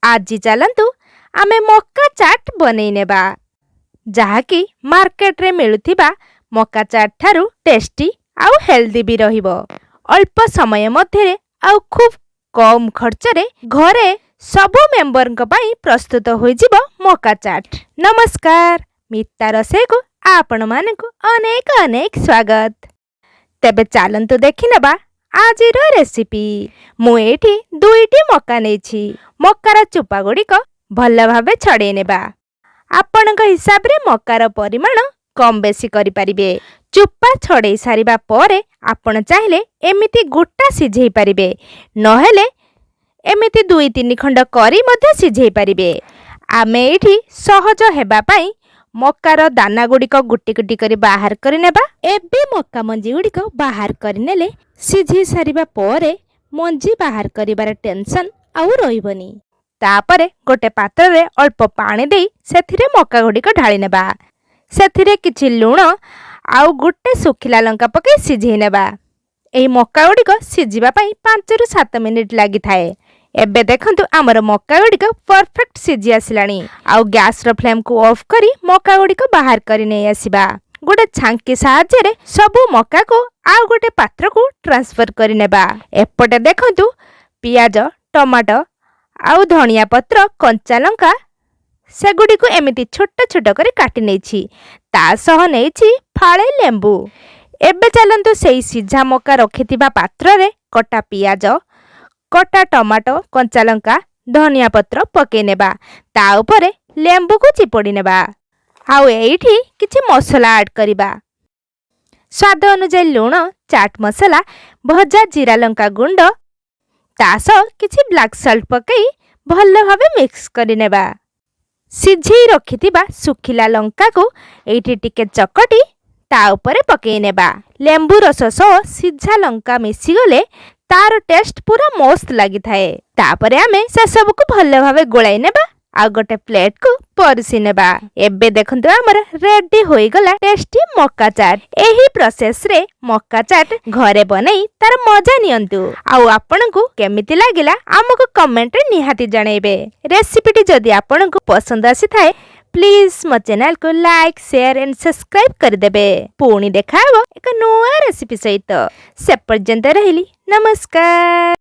आज चलतु आमे मक्का चाट बनई नेबा जहाँकि मार्केट रे मिलुथिबा मक्का चाट ठारू टेस्टी आउ हेल्दी भी रहिबो। अल्प समय मध्यरे आउ खूब कम खर्च रे घरे सबु मेंबर पई प्रस्तुत होई जिवो मक्का चाट। नमस्कार, मिता रसे को आपण मानकु अनेक अनेक स्वागत। तेबे चलंतु देखि नेबा आजिर रेसिपी। मु एठी दुईटी मक्का नेछि। मक्कार चुपा गुड़िक भल भावे छड़े नेबा। आपणक हिसाब रे मक्कार परिमाण कम बेसी करि परिबे। चुपा छड़े सारिबा परे आपण चाहिले एमिति गोटा सिझेई परिबे, नहेले एमिति 2-3 खंड करी मध्ये सिझेई परिबे। आमे एठी सहज हेबा पई मक्कार दाना गुड़िक गुटी गुटी करी बाहर करि नेबा। एबे मक्का मंजी गुड़िक बाहर करि नेले सिझी सारिबा परे मंजी बाहर करिबार टेंशन आउ रहिबनी। तापरे गोटे पात्र रे अल्प पानी देई सेथिरे मक्का गुड़िक ढाली नेबा। सेथिरे किछि लूण आउ गोटे सुखिला लंका पके सिझेई नेबा। एही मक्का गुड़िक सिझिबा पई 5 ରୁ 7 मिनिट लागि थाए। एबे देखंतु हमर मक्का गुड़िक परफेक्ट सिझी आसिलानी। आउ गैस रो फ्लेम को ऑफ करी मक्का गुड़िक बाहर करी नै आसीबा। गोटे छांकी साहाय्य रे सबु मक्का को आउ गोटे पात्र को ट्रांसफर करी नेबा। एपटे देखंतु पियाज, टमाटो आउ धनिया पत्र, कंचा लंका सेगुडी को एमिति छोट छोट करी काटी नेछि। ता सह नेछि फाळे लेंबू। एबे चलंतु सेई सिझा मक्का रखिथिबा पात्र रे कटा पियाज, कटा टमाटो, कंचा लंका, धनिया पत्र पके नेबा। ता ऊपरे लेंबू को चिपोड़ी नेबा। आउ एठी किछि मसला ऐड करिबा। स्वाद अनुसार लूण, चाट मसला, भजा जीरा लंका गुंड, तास किछि ब्लैक सॉल्ट पकई भल भावे मिक्स करि नेबा। सिझेई रखिथिबा सुखिला लंका को एठी टिके चकटी ता ऊपरे पकई नेबा। लेंबू रस सह सिझा लंका मिसी गले तार टेस्ट पूरा मस्त लागि थाए। तापरे आमे से सब को भल भावे गोलाई नेबा आ गोटे प्लेट को परसी नेबा। एबे देखंतु हमर रेडी होई गला टेस्टी मक्का चाट। एही प्रोसेस रे मक्का चाट घरे बनई तार मजा नियंतु। आउ आपनकु केमिति लागिला हमकु कमेंट रे निहाती जणैबे। रेसिपीटी जदि आपनकु पसंद आसी थाए प्लीज मो चैनल को लाइक, शेयर एंड सब्सक्राइब कर देबे। पुणी देखाबो एक नुआ रेसिपी सहित। से पर्यंत रहिली नमस्कार।